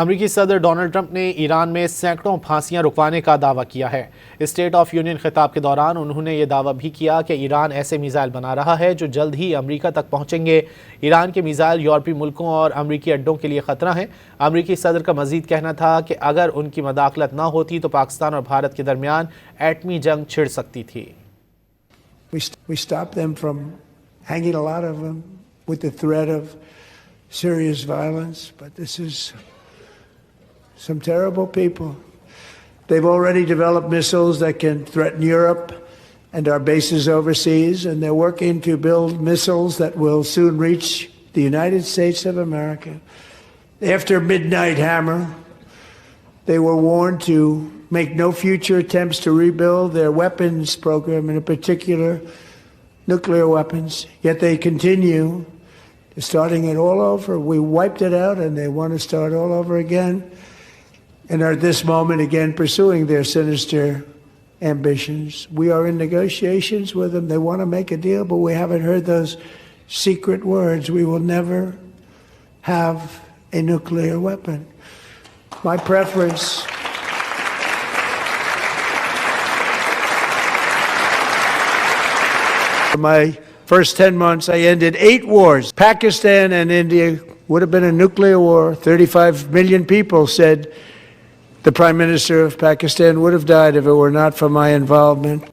امریکی صدر Donald Trump نے ایران میں سینکڑوں پھانسیاں رکوانے کا دعویٰ کیا ہے۔ اسٹیٹ آف یونین خطاب کے دوران انہوں نے یہ دعویٰ بھی کیا کہ ایران ایسے میزائل بنا رہا ہے جو جلد ہی امریکہ تک پہنچیں گے۔ ایران کے میزائل یورپی ملکوں اور امریکی اڈوں کے لیے خطرہ ہیں۔ امریکی صدر کا مزید کہنا تھا کہ اگر ان کی مداخلت نہ ہوتی تو پاکستان اور بھارت کے درمیان ایٹمی جنگ چھڑ سکتی تھی۔ We stopped them from hanging a lot of them with the threat of serious violence, but this is some terrible people. They've already developed missiles that can threaten Europe and our bases overseas, and they're working to build missiles that will soon reach the United States of America. After Midnight Hammer, they were warned to make no future attempts to rebuild their weapons program, in particular nuclear weapons, yet they continue starting it all over. We wiped it out and they want to start all over again, and are at this moment again pursuing their sinister ambitions. We are in negotiations with them. They want to make a deal, but we haven't heard those secret words. We will never have a nuclear weapon. My preference for my first 10 months, I ended 8 wars. Pakistan and India would have been a nuclear war. 35 million people said the Prime Minister of Pakistan would have died if it were not for my involvement.